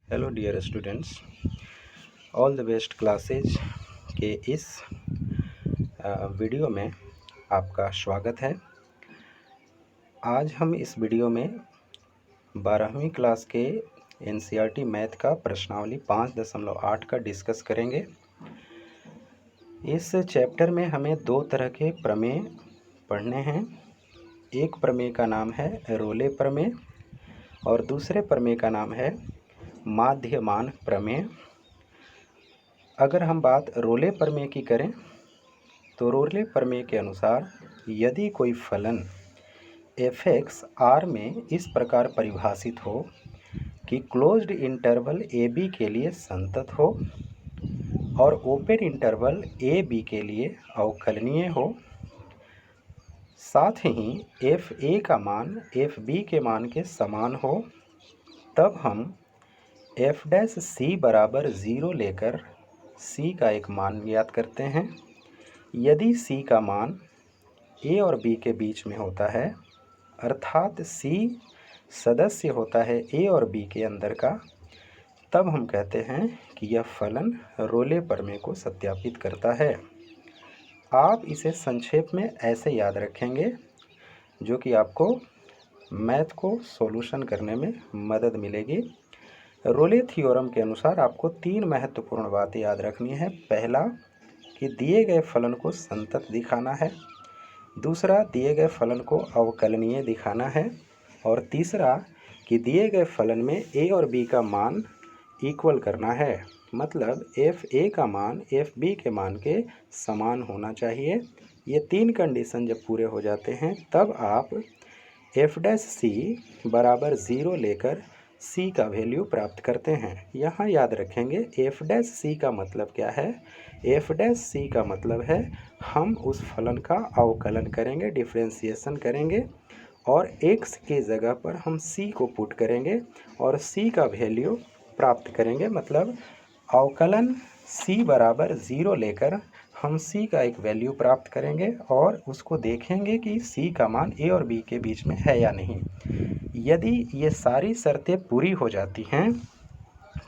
Hello dear students, all the best classes के इस video में आपका स्वागत है। आज हम इस वीडियो में 12वीं क्लास के एनसीईआरटी मैथ का प्रश्नावली 5.8 का डिस्कस करेंगे। इस चैप्टर में हमें दो तरह के प्रमेय पढ़ने हैं। एक प्रमेय का नाम है रोले प्रमेय और दूसरे प्रमेय का नाम है माध्यमान प्रमेय। अगर हम बात रोले प्रमेय की करें तो रोले प्रमेय के अनुसार यदि कोई फलन f(x) R में इस प्रकार परिभाषित हो कि क्लोज्ड इंटरवल a b के लिए संतत हो और ओपन इंटरवल a b के लिए अवकलनीय हो, साथ ही f(a) का मान f(b) के मान के समान हो, तब हम f' बराबर 0 लेकर c का एक मान ज्ञात करते हैं। यदि c का मान a और b के बीच में होता है, अर्थात c सदस्य होता है a और b के अंदर का, तब हम कहते हैं कि यह फलन रोले प्रमेय को सत्यापित करता है। आप इसे संक्षेप में ऐसे याद रखेंगे जो कि आपको मैथ को सॉल्यूशन करने में मदद मिलेगी। रोले थ्योरम के अनुसार आपको 3 महत्वपूर्ण बातें याद रखनी है। पहला कि दिए गए फलन को संतत दिखाना है, दूसरा दिए गए फलन को अवकलनीय दिखाना है और तीसरा कि दिए गए फलन में a और b का मान इक्वल करना है, मतलब f(a) का मान f(b) के मान के समान होना चाहिए। ये 3 कंडीशन जब पूरे हो जाते हैं तब आप f' बराबर 0 लेकर c का वैल्यू प्राप्त करते हैं। यहाँ याद रखेंगे f' का मतलब क्या है। f' का मतलब है हम उस फलन का अवकलन करेंगे, डिफरेंशिएशन करेंगे और x के जगह पर हम c को पुट करेंगे और c का वैल्यू प्राप्त करेंगे, मतलब अवकलन c बराबर 0 लेकर हम c का एक वैल्यू प्राप्त करेंगे और उसको देखेंगे कि c का मान a और b के बीच में है या नहीं। यदि ये सारी शर्तें पूरी हो जाती हैं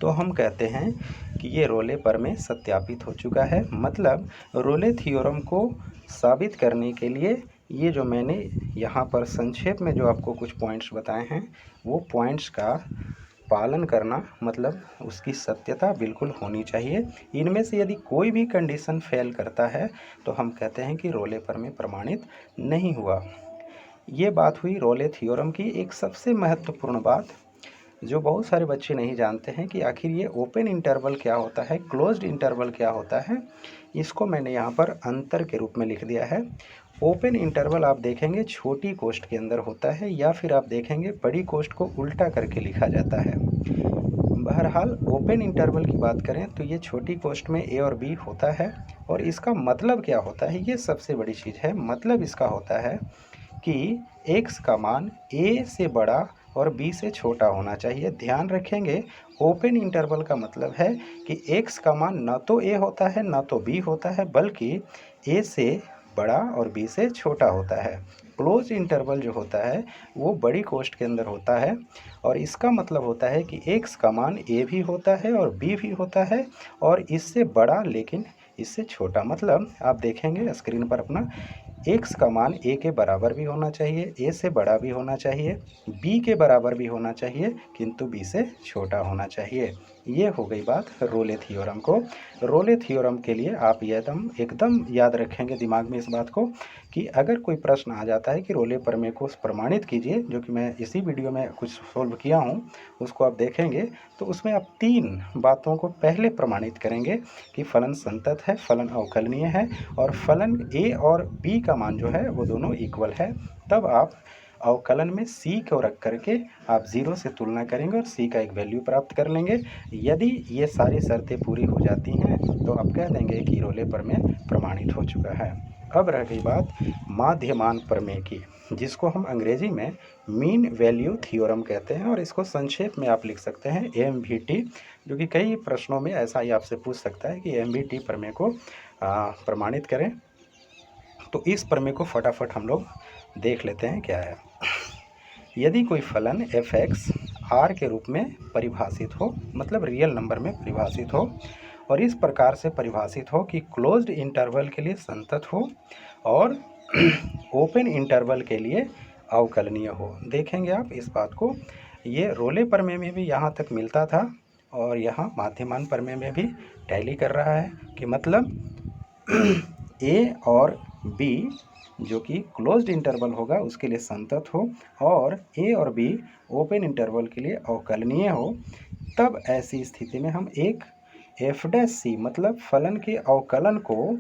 तो हम कहते हैं कि ये रोले प्रमेय सत्यापित हो चुका है। मतलब रोले थ्योरम को साबित करने के लिए ये जो मैंने यहाँ पर संक्षेप में जो आपको कुछ पॉइंट्स बताए हैं, वो पॉइंट्स का पालन करना, मतलब उसकी सत्यता बिल्कुल होनी चाहिए। इनमें से यदि कोई भी कंडीशन फेल करता है तो हम कहते हैं कि रोले प्रमेय प्रमाणित नहीं हुआ। ये बात हुई रोले थ्योरम की। एक सबसे महत्वपूर्ण बात जो बहुत सारे बच्चे नहीं जानते हैं कि आखिर ये ओपन इंटरवल क्या होता है, क्लोज्ड इंटरवल क्या होता है, इसको मैंने यहाँ पर अंतर के रूप में लिख दिया है। ओपन इंटरवल आप देखेंगे छोटी कोष्ठ के अंदर होता है या फिर आप देखेंगे बड़ी कोष्ठ को उल्टा करके लिखा जाता है। बहरहाल ओपन इंटरवल की बात करें तो ये छोटी कोष्ठ में a और b होता है और इसका मतलब क्या होता है, ये सबसे बड़ी चीज़ है। मतलब इसका होता है कि x का मान a से बड़ा और b से छोटा होना चाहिए। ध्यान रखेंगे ओपन इंटरवल का मतलब है कि x का मान न तो a होता है न तो b होता है, बल्कि a से बड़ा और b से छोटा होता है। क्लोज इंटरवल जो होता है वो बड़ी कोष्ठ के अंदर होता है और इसका मतलब होता है कि x का मान a भी होता है और b भी होता है और इससे बड़ा लेकिन इससे छोटा। मतलब आप देखेंगे स्क्रीन पर अपना, x का मान a के बराबर भी होना चाहिए, a से बड़ा भी होना चाहिए, b के बराबर भी होना चाहिए, किंतु b से छोटा होना चाहिए। ये हो गई बात रोले थ्योरम को। रोले थ्योरम के लिए आप एकदम याद रखेंगे दिमाग में इस बात को कि अगर कोई प्रश्न आ जाता है कि रोले प्रमेय को प्रमाणित कीजिए, जो कि मैं इसी वीडियो में कुछ सोल्व किया हूँ, उसको आप देखेंगे तो उसमें आप 3 बातों को पहले प्रमाणित करेंगे कि फलन संतत है, फलन अवकलनीय है और फलन a और b का मान जो है वो दोनों इक्वल है। तब आप अवकलन में c को रख करके आप 0 से तुलना करेंगे और c का एक वैल्यू प्राप्त कर लेंगे। यदि ये सारी शर्तें पूरी हो जाती हैं तो आप कह देंगे कि रोले प्रमेय प्रमाणित हो चुका है। अब रह गई बात माध्यमान प्रमेय की, जिसको हम अंग्रेजी में मीन वैल्यू थ्योरम कहते हैं और इसको संक्षेप में आप लिख सकते हैं MVT, जो कि कई प्रश्नों में ऐसा ही आपसे पूछ सकता है कि MVT प्रमेय को प्रमाणित करें। तो इस प्रमेय को फटाफट हम लोग देख लेते हैं क्या है। यदि कोई फलन f(x) आर के रूप में परिभाषित हो, मतलब रियल नंबर में परिभाषित हो, और इस प्रकार से परिभाषित हो कि क्लोज्ड इंटरवल के लिए संतत हो और ओपन इंटरवल के लिए अवकलनीय हो। देखेंगे आप इस बात को, ये रोले प्रमेय में भी यहाँ तक मिलता था और यहाँ माध्यमान प्रमेय में भी टैली कर रहा है कि मतलब ए और बी जो कि क्लोज्ड इंटरवल होगा उसके लिए संतत हो और ए और बी ओपन इंटरवल के लिए अवकलनीय हो, तब ऐसी स्थिति में हम एक एफ डैश सी मतलब फलन के अवकलन को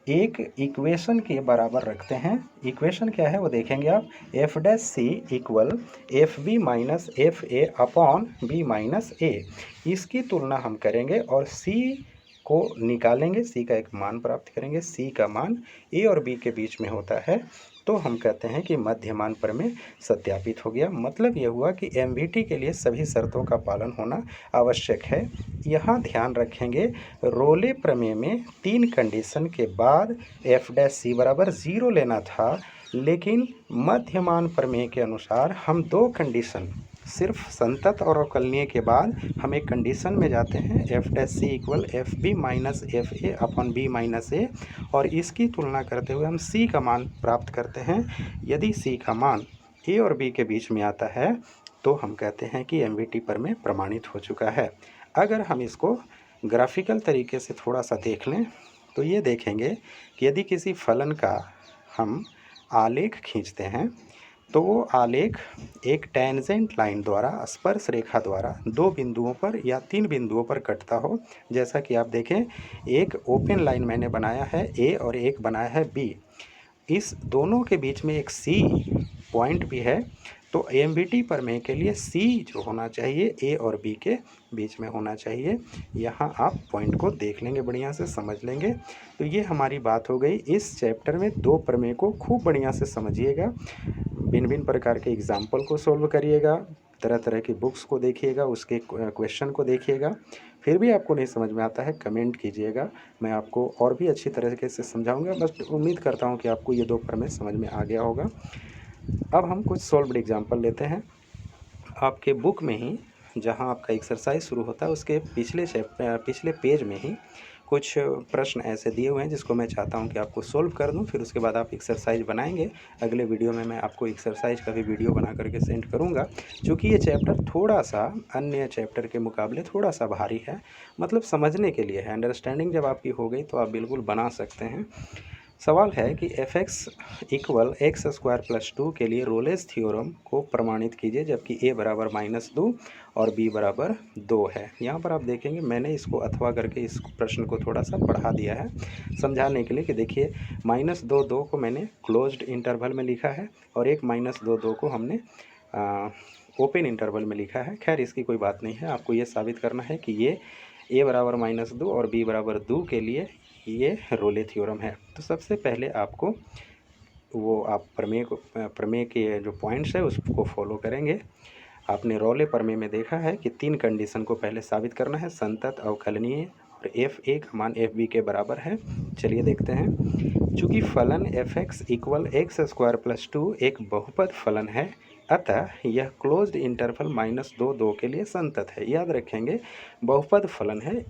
एक इक्वेशन के बराबर रखते हैं। इक्वेशन क्या है वो देखेंगे आप, F dash C equal F B minus F A upon B minus A. इसकी तुलना हम करेंगे और सी को निकालेंगे, सी का एक मान प्राप्त करेंगे। सी का मान ए और बी के बीच में होता है, तो हम कहते हैं कि मध्यमान प्रमेय सत्यापित हो गया। मतलब यह हुआ कि एमवीटी के लिए सभी शर्तों का पालन होना आवश्यक है। यहाँ ध्यान रखेंगे, रोले प्रमेय में 3 कंडीशन के बाद एफ डैश सी बराबर 0 लेना था, लेकिन मध्यमान प्रमेय के अनुसार हम 2 कंडीशन, सिर्फ संतत और अवकलनीय के बाद हम एक कंडीशन में जाते हैं, F dash C equal F B minus F A upon B minus A, और इसकी तुलना करते हुए हम सी का मान प्राप्त करते हैं। यदि सी का मान ए और बी के बीच में आता है तो हम कहते हैं कि एमवीटी प्रमेय प्रमाणित हो चुका है। अगर हम इसको ग्राफिकल तरीके से थोड़ा सा देख लें तो ये देखेंगे कि यदि किसी फलन का हम आलेख खींचते हैं तो वो आलेख एक टेंजेंट लाइन द्वारा, स्पर्श रेखा द्वारा 2 बिंदुओं पर या 3 बिंदुओं पर कटता हो। जैसा कि आप देखें, एक ओपन लाइन मैंने बनाया है ए और एक बनाया है बी, इस दोनों के बीच में एक सी पॉइंट भी है। तो एमवीटी प्रमेय के लिए सी जो होना चाहिए ए और बी के बीच में होना चाहिए। यहाँ आप पॉइंट को देख लेंगे, बढ़िया से समझ लेंगे। तो ये हमारी बात हो गई। इस चैप्टर में 2 प्रमेय को खूब बढ़िया से समझिएगा, भिन्न भिन्न प्रकार के एग्जाम्पल को सॉल्व करिएगा, तरह तरह की बुक्स को देखिएगा, उसके क्वेश्चन को देखिएगा। फिर भी आपको नहीं समझ में आता है कमेंट कीजिएगा, मैं आपको और भी अच्छी तरीके से समझाऊंगा। बस उम्मीद करता हूँ कि आपको ये 2 प्रमेय समझ में आ गया होगा। अब हम कुछ सॉल्व्ड एग्जाम्पल लेते हैं। आपके बुक में ही जहाँ आपका एक्सरसाइज शुरू होता है उसके पिछले पेज में ही कुछ प्रश्न ऐसे दिए हुए हैं जिसको मैं चाहता हूं कि आपको सोल्व कर दूं, फिर उसके बाद आप एक्सरसाइज बनाएंगे। अगले वीडियो में मैं आपको एक्सरसाइज का भी वीडियो बना करके सेंड करूंगा। क्योंकि ये चैप्टर थोड़ा सा अन्य चैप्टर के मुकाबले थोड़ा सा भारी है, मतलब समझने के लिए है। अंडरस्टैंडिंग जब आपकी हो गई तो आप बिल्कुल बना सकते हैं। सवाल है कि F x equal x square plus 2 के लिए रोलेस थ्योरम को प्रमाणित कीजिए, जबकि ए बराबर -2 और बी बराबर 2 है। यहाँ पर आप देखेंगे मैंने इसको अथवा करके इस प्रश्न को थोड़ा सा बढ़ा दिया है समझाने के लिए कि देखिए -2 को मैंने क्लोज्ड इंटरवल में लिखा है और एक -2 को हमने ओपन इंटरवल में लिखा है। खैर इसकी कोई बात नहीं है, आपको ये साबित करना है कि ये ए बराबर -2 और बी बराबर 2 के लिए ये रोले थ्योरम है। तो सबसे पहले आपको वो आप प्रमेय के जो पॉइंट्स है उसको फॉलो करेंगे। आपने रोले प्रमेय में देखा है कि 3 कंडीशन को पहले साबित करना है, संतत, अवकलनीय और एफ ए का मान एफ बी के बराबर है। चलिए देखते हैं। चूँकि फलन F x equal x square plus 2 एक बहुपद फलन है, अतः यह क्लोज्ड इंटरवल -2 के लिए संतत है। याद रखेंगे बहुपद फलन है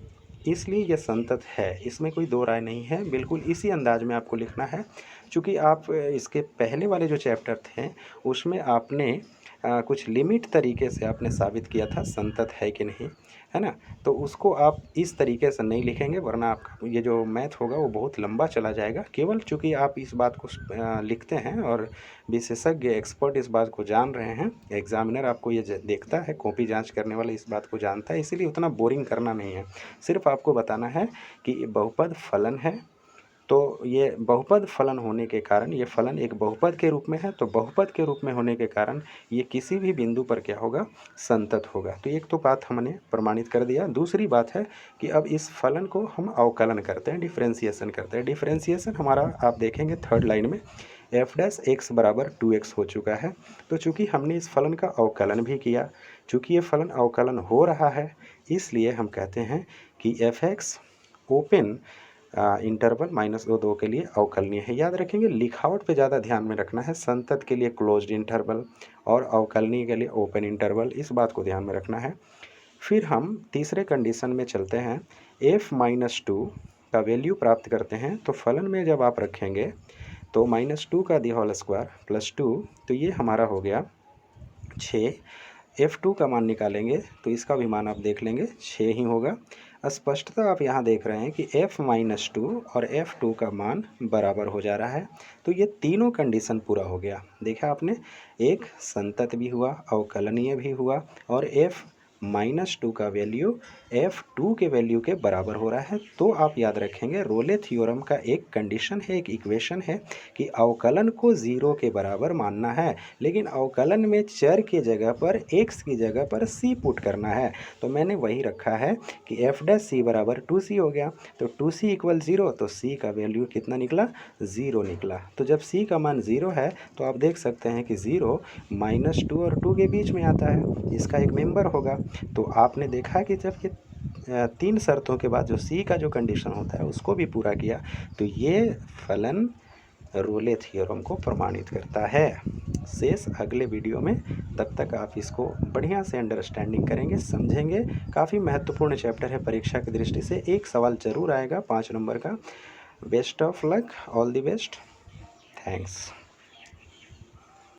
इसलिए यह संतत है, इसमें कोई दो राय नहीं है। बिल्कुल इसी अंदाज में आपको लिखना है। चूँकि आप इसके पहले वाले जो चैप्टर थे उसमें आपने कुछ लिमिट तरीके से आपने साबित किया था संतत है कि नहीं, है ना। तो उसको आप इस तरीके से नहीं लिखेंगे, वरना आपका ये जो मैथ होगा वो बहुत लंबा चला जाएगा। केवल चूँकि आप इस बात को लिखते हैं और विशेषज्ञ एक्सपर्ट इस बात को जान रहे हैं, एग्जामिनर आपको ये देखता है, कॉपी जांच करने वाला इस बात को जानता है, इसीलिए उतना बोरिंग करना नहीं है। सिर्फ आपको बताना है कि बहुपद फलन है, तो ये बहुपद फलन होने के कारण ये फलन एक बहुपद के रूप में है, तो बहुपद के रूप में होने के कारण ये किसी भी बिंदु पर क्या होगा, संतत होगा। तो एक तो बात हमने प्रमाणित कर दिया। दूसरी बात है कि अब इस फलन को हम अवकलन करते हैं, डिफ्रेंसिएशन करते हैं। डिफ्रेंसिएशन हमारा आप देखेंगे थर्ड लाइन में एफ डैश एक्स बराबर 2x हो चुका है। तो चूँकि हमने इस फलन का अवकलन भी किया, चूँकि ये फलन अवकलन हो रहा है, इसलिए हम कहते हैं कि एफ एक्स ओपन इंटरवल -2 के लिए अवकलनीय है। याद रखेंगे, लिखावट पे ज़्यादा ध्यान में रखना है। संतत के लिए क्लोज्ड इंटरवल और अवकलनीय के लिए ओपन इंटरवल, इस बात को ध्यान में रखना है। फिर हम तीसरे कंडीशन में चलते हैं। f-2 का वैल्यू प्राप्त करते हैं, तो फलन में जब आप रखेंगे तो -2 का दी होल स्क्वायर प्लस 2, तो ये हमारा हो गया 6। f2 का मान निकालेंगे तो इसका भी मान आप देख लेंगे 6 ही होगा। स्पष्टता आप यहाँ देख रहे हैं कि f-2 और f2 का मान बराबर हो जा रहा है। तो ये तीनों कंडीशन पूरा हो गया। देखा आपने, एक संतत भी हुआ, अवकलनीय भी हुआ, और f-2 का वैल्यू f2 के वैल्यू के बराबर हो रहा है। तो आप याद रखेंगे, रोले थ्योरम का एक कंडीशन है, एक इक्वेशन है कि अवकलन को 0 के बराबर मानना है, लेकिन अवकलन में चर की जगह पर x की जगह पर c पुट करना है। तो मैंने वही रखा है कि f' बराबर 2c हो गया। तो 2c = 0, तो c का वैल्यू कितना निकला? 0 निकला। तो जब c का मान 0 है तो आप देख सकते हैं कि 0 -2 और 2 के बीच में आता है, इसका एक मेंबर होगा। तो आपने देखा कि जब ये 3 शर्तों के बाद जो c का जो कंडीशन होता है उसको भी पूरा किया, तो ये फलन रोले थ्योरम को प्रमाणित करता है। शेष अगले वीडियो में, तब तक आप इसको बढ़िया से अंडरस्टैंडिंग करेंगे, समझेंगे। काफ़ी महत्वपूर्ण चैप्टर है, परीक्षा की दृष्टि से एक सवाल जरूर आएगा 5 नंबर का। Best of luck, all the best, thanks.